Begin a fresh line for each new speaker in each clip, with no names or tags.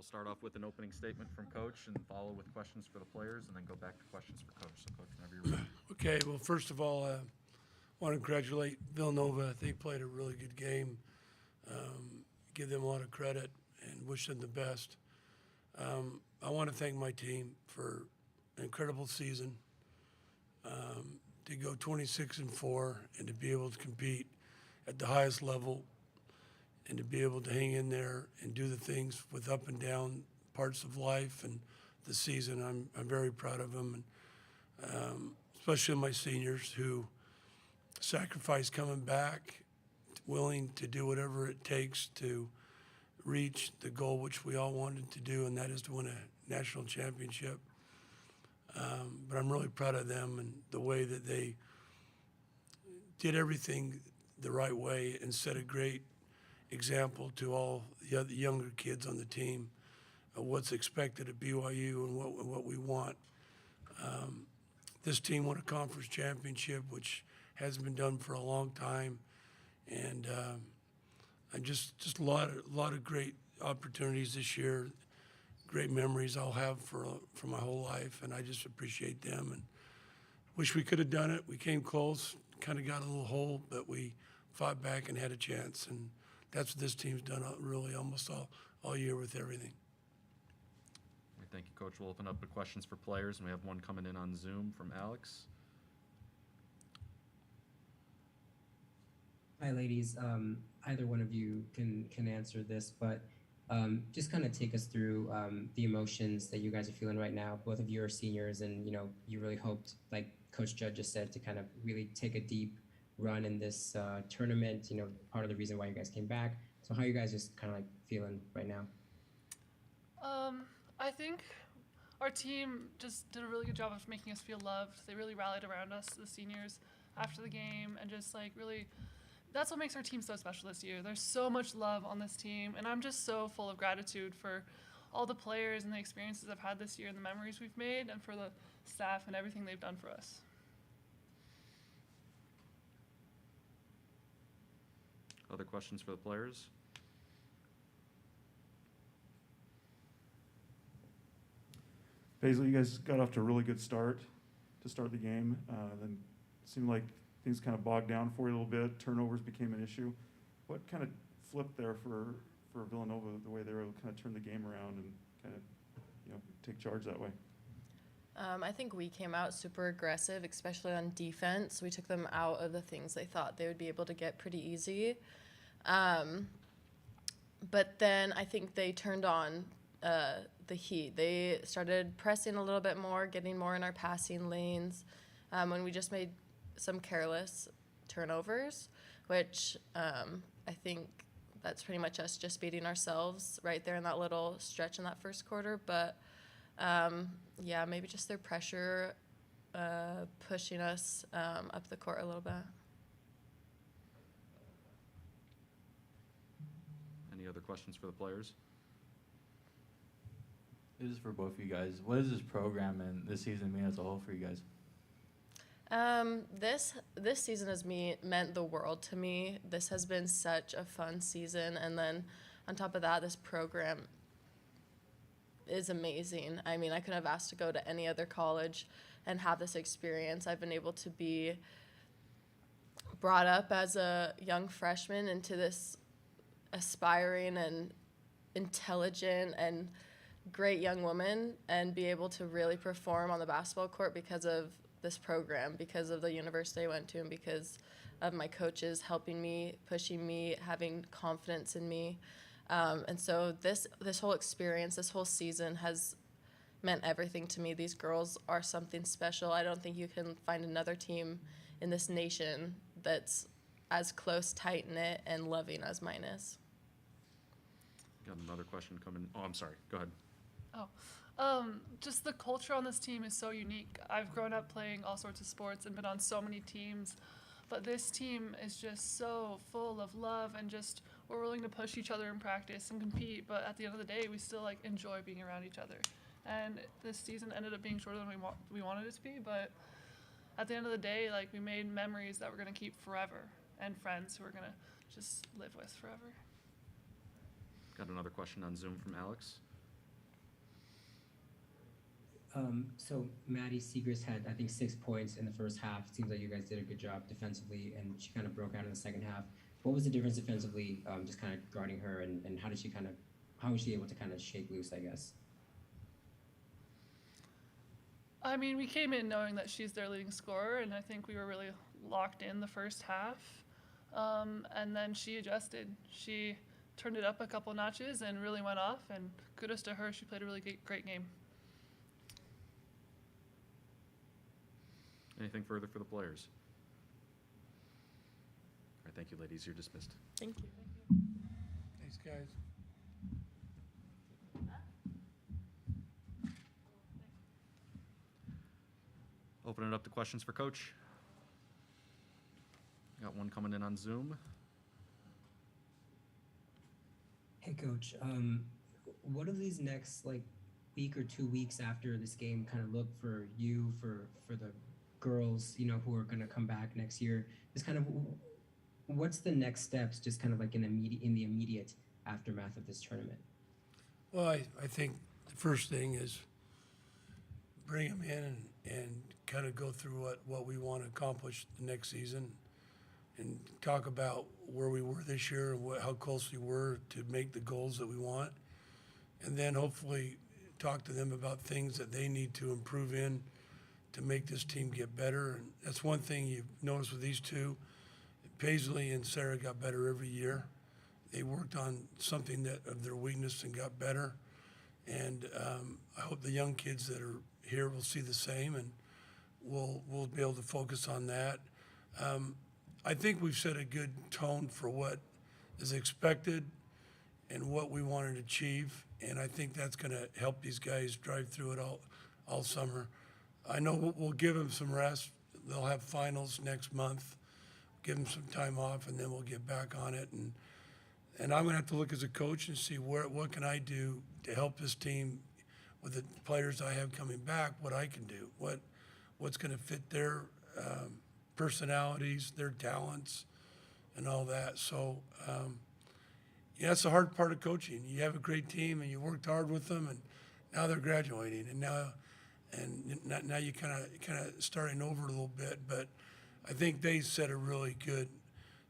we'll start off with an opening statement from Coach and follow with questions for the players and then go back to questions for Coach. So, Coach, whenever you're ready.
Okay, well, first of all, I want to congratulate Villanova. They played a really good game. Give them a lot of credit and wish them the best. I want to thank my team for an incredible season. To go 26-4 and to be able to compete at the highest level and to be able to hang in there and do the things with up and down parts of life and the season, I'm very proud of them, and especially my seniors who sacrificed coming back, willing to do whatever it takes to reach the goal which we all wanted to do, and that is to win a national championship. But I'm really proud of them and the way that they did everything the right way and set a great example to all the other younger kids on the team of what's expected at BYU and what we want. This team won a conference championship, which hasn't been done for a long time, and just a lot of great opportunities this year. Great memories I'll have for my whole life, and I just appreciate them and wish we could have done it. We came close, kind of got a little hole, but we fought back and had a chance, and that's what this team's done really almost all year with everything.
Thank you, Coach. We'll open up the questions for players, and we have one coming in on Zoom from Alex.
Hi, ladies. Either one of you can answer this, but just kind of take us through the emotions that you guys are feeling right now. Both of you are seniors, and you really hoped, like Coach Judd just said, to kind of really take a deep run in this tournament. Part of the reason why you guys came back. So how are you guys just kind of like feeling right now?
I think our team just did a really good job of making us feel loved. They really rallied around us, the seniors, after the game, and just like really. That's what makes our team so special this year. There's so much love on this team, and I'm just so full of gratitude for all the players and the experiences I've had this year and the memories we've made, and for the staff and everything they've done for us.
Other questions for the players?
Paisley, you guys got off to a really good start to start the game. Then it seemed like things kind of bogged down for you a little bit. Turnovers became an issue. What kind of flipped there for Villanova, the way they were able to kind of turn the game around and kind of take charge that way?
I think we came out super aggressive, especially on defense. We took them out of the things they thought they would be able to get pretty easy. But then I think they turned on the heat. They started pressing a little bit more, getting more in our passing lanes, when we just made some careless turnovers, which I think that's pretty much us just beating ourselves right there in that little stretch in that first quarter. But yeah, maybe just their pressure pushing us up the court a little bit.
Any other questions for the players?
This is for both of you guys. What does this program and this season mean as a whole for you guys?
This season has meant the world to me. This has been such a fun season, and then on top of that, this program is amazing. I mean, I couldn't have asked to go to any other college and have this experience. I've been able to be brought up as a young freshman into this aspiring and intelligent and great young woman, and be able to really perform on the basketball court because of this program, because of the university I went to, and because of my coaches helping me, pushing me, having confidence in me. And so this whole experience, this whole season has meant everything to me. These girls are something special. I don't think you can find another team in this nation that's as close, tight-knit, and loving as mine is.
Got another question coming. Oh, I'm sorry. Go ahead.
Just the culture on this team is so unique. I've grown up playing all sorts of sports and been on so many teams, but this team is just so full of love, and just we're willing to push each other in practice and compete, but at the end of the day, we still enjoy being around each other. And this season ended up being shorter than we wanted it to be, but at the end of the day, we made memories that we're going to keep forever, and friends who we're going to just live with forever.
Got another question on Zoom from Alex.
So Maddie Segrist had, I think, 6 points in the first half. It seems like you guys did a good job defensively, and she kind of broke out in the second half. What was the difference defensively, just kind of guarding her, and how was she able to kind of shake loose, I guess?
I mean, we came in knowing that she's their leading scorer, and I think we were really locked in the first half. And then she adjusted. She turned it up a couple notches and really went off, and kudos to her. She played a really great game.
Anything further for the players? All right, thank you, ladies. You're dismissed.
Thank you.
Thanks, guys.
Open it up to questions for Coach. Got one coming in on Zoom.
Hey, Coach. What do these next week or 2 weeks after this game kind of look for you, for the girls, who are going to come back next year? Just kind of, what's the next steps? Just kind of like in the immediate aftermath of this tournament.
Well, I think the first thing is bring them in and kind of go through what we want to accomplish the next season, and talk about where we were this year and how close we were to make the goals that we want. And then hopefully talk to them about things that they need to improve in to make this team get better. And that's one thing you've noticed with these two. Paisley and Sarah got better every year. They worked on something of their weakness and got better. And I hope the young kids that are here will see the same, and we'll be able to focus on that. I think we've set a good tone for what is expected and what we want to achieve, and I think that's going to help these guys drive through it all summer. I know we'll give them some rest. They'll have finals next month. Give them some time off, and then we'll get back on it. And I'm going to have to look as a coach and see what can I do to help this team with the players I have coming back, what I can do, what's going to fit their personalities, their talents, and all that. So, yeah, it's the hard part of coaching. You have a great team, and you worked hard with them, and now they're graduating, and now you kind of starting over a little bit. But I think they set a really good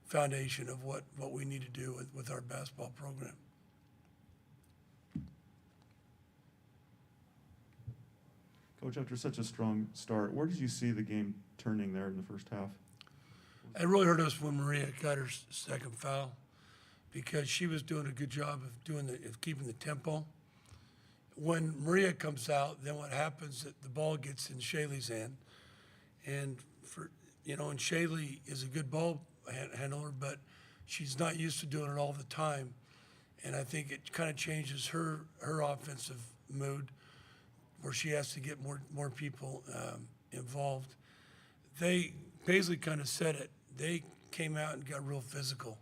foundation of what we need to do with our basketball program.
Coach, after such a strong start, where did you see the game turning there in the first half?
It really hurt us when Maria got her second foul, because she was doing a good job of keeping the tempo. When Maria comes out, then what happens is that the ball gets in Shaylee's hand, and and Shaylee is a good ball handler, but she's not used to doing it all the time, and I think it kind of changes her offensive mood, where she has to get more people involved. Paisley kind of said it. They came out and got real physical.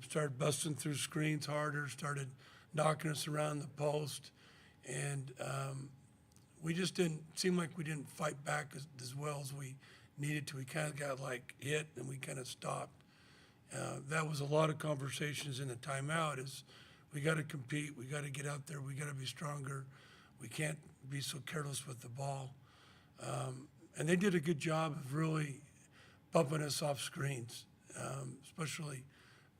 Started busting through screens harder, started knocking us around the post, and we just didn't seem like we didn't fight back as well as we needed to. We kind of got hit, and we kind of stopped. That was a lot of conversations in the timeout. Is we got to compete, we got to get out there, we got to be stronger. We can't be so careless with the ball. And they did a good job of really bumping us off screens, especially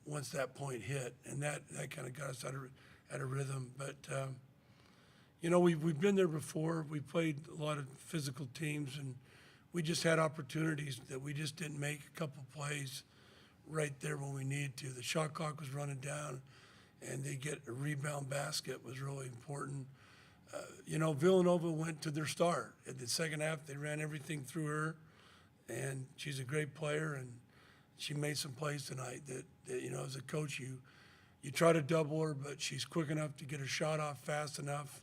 once that point hit. And that kind of got us out of rhythm. But, we've been there before. We played a lot of physical teams, and we just had opportunities that we just didn't make a couple plays right there when we needed to. The shot clock was running down, and they get a rebound basket was really important. Villanova went to their start. At the second half, they ran everything through her, and she's a great player, and she made some plays tonight that as a coach, you try to double her, but she's quick enough to get her shot off fast enough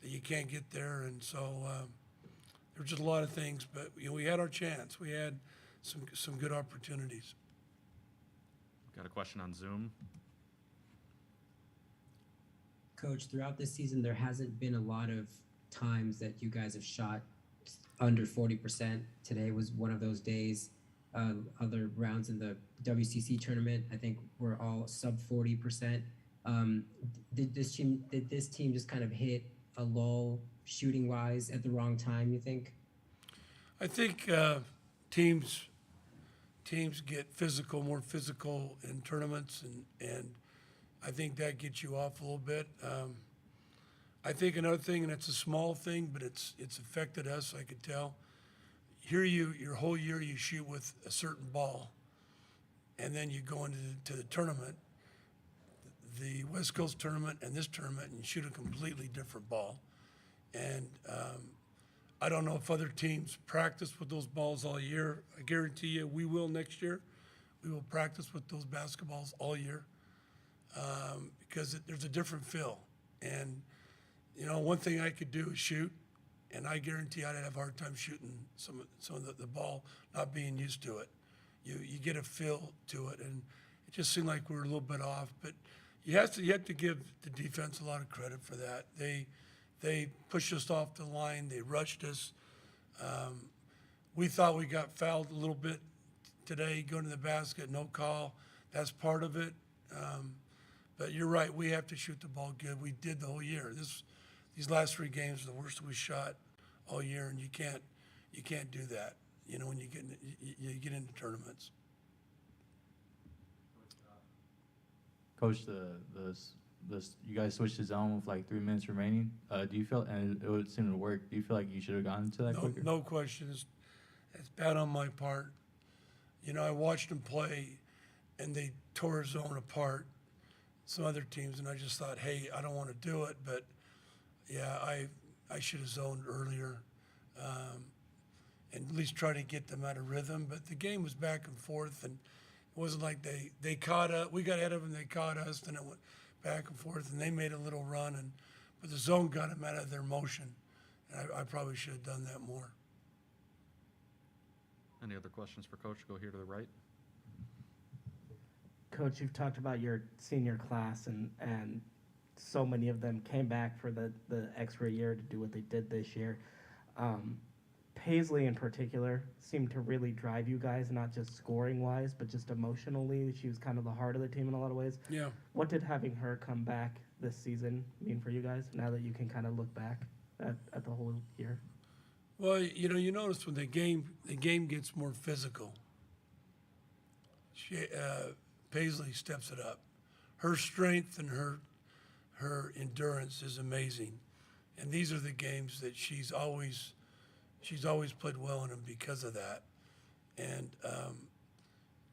that you can't get there. And so there were just a lot of things, but we had our chance. We had some good opportunities.
Got a question on Zoom.
Coach, throughout this season, there hasn't been a lot of times that you guys have shot under 40%. Today was one of those days. Other rounds in the WCC tournament, I think, were all sub 40%. Did this team just kind of hit a lull shooting wise at the wrong time, you think?
I think teams get physical, more physical in tournaments, and I think that gets you off a little bit. I think another thing, and it's a small thing, but it's affected us. I could tell. Here, your whole year you shoot with a certain ball, and then you go into the tournament, the West Coast tournament and this tournament, and you shoot a completely different ball. And I don't know if other teams practice with those balls all year. I guarantee you we will next year. We will practice with those basketballs all year because there's a different feel. And, you know, one thing I could do is shoot, and I guarantee I'd have a hard time shooting some of the ball not being used to it. You get a feel to it, and it just seemed like we were a little bit off. But you have to give the defense a lot of credit for that. They pushed us off the line. They rushed us. We thought we got fouled a little bit today, going to the basket, no call. That's part of it. But you're right. We have to shoot the ball good. We did the whole year. These last 3 games are the worst we shot all year, and you can't do that. You know, when you get into tournaments.
Coach, you guys switched the zone with like 3 minutes remaining. Do you feel, and it would seem to work, do you feel like you should have gotten to that quicker?
No questions. It's bad on my part. You know, I watched them play, and they tore a zone apart, some other teams, and I just thought, hey, I don't want to do it, but yeah, I should have zoned earlier, and at least try to get them out of rhythm. But the game was back and forth, and it wasn't like they caught up. We got ahead of them, they caught us, then it went back and forth, and they made a little run, but the zone got them out of their motion, and I probably should have done that more.
Any other questions for Coach? Go here to the right.
Coach, you've talked about your senior class, and so many of them came back for the extra year to do what they did this year. Paisley in particular seemed to really drive you guys, not just scoring-wise, but just emotionally. She was kind of the heart of the team in a lot of ways.
Yeah.
What did having her come back this season mean for you guys, now that you can kind of look back at the whole year?
Well, you know, you notice when the game gets more physical, Paisley steps it up. Her strength and her endurance is amazing, and these are the games that she's always played well in them because of that. And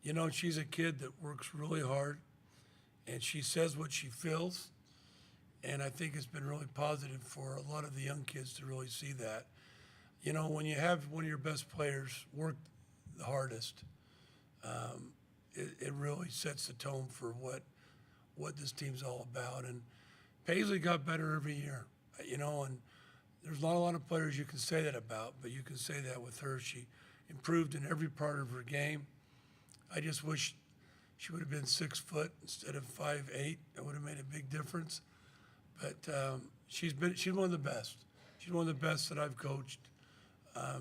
you know, she's a kid that works really hard, and she says what she feels, and I think it's been really positive for a lot of the young kids to really see that. You know, when you have one of your best players work the hardest, it really sets the tone for what this team's all about. And Paisley got better every year, you know, and there's not a lot of players you can say that about, but you can say that with her. She improved in every part of her game. I just wish she would have been 6 foot instead of 5'8". That would have made a big difference. But she's one of the best. She's one of the best that I've coached.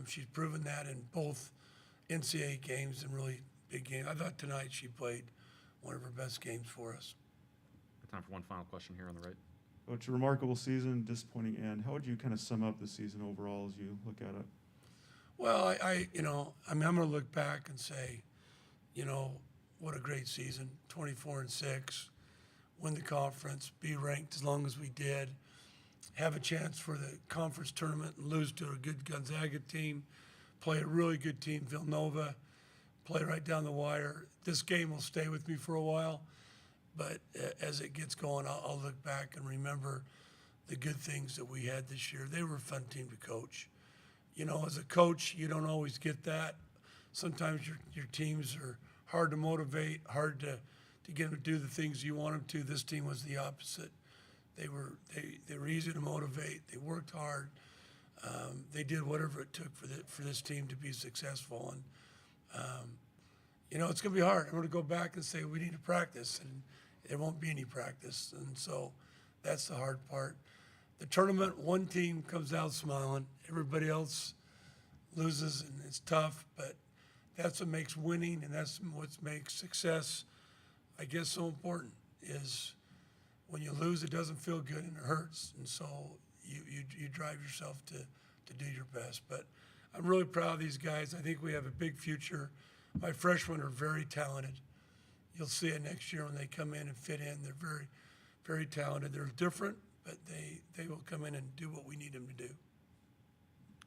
She's proven that in both NCAA games and really big games. I thought tonight she played one of her best games for us.
Time for one final question here on the right.
Coach, a remarkable season, disappointing end. How would you kind of sum up the season overall as you look at it?
Well, I'm going to look back and say, you know, what a great season. 24-6, win the conference, be ranked as long as we did, have a chance for the conference tournament and lose to a good Gonzaga team, play a really good team, Villanova, play right down the wire. This game will stay with me for a while, but as it gets going, I'll look back and remember the good things that we had this year. They were a fun team to coach. You know, as a coach, you don't always get that. Sometimes your teams are hard to motivate, hard to get them to do the things you want them to. This team was the opposite. They were easy to motivate. They worked hard. They did whatever it took for this team to be successful. And you know, it's going to be hard. I'm going to go back and say we need to practice, and there won't be any practice. And so that's the hard part. The tournament, one team comes out smiling. Everybody else loses, and it's tough. But that's what makes winning, and that's what makes success, I guess, so important is when you lose, it doesn't feel good and it hurts. And so you drive yourself to do your best. But I'm really proud of these guys. I think we have a big future. My freshmen are very talented. You'll see it next year when they come in and fit in. They're very, very talented. They're different, but they will come in and do what we need them to do.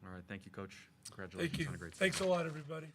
All right, thank you, Coach.
Thank
Congratulations
you.
on a great season.
Thanks a lot, everybody.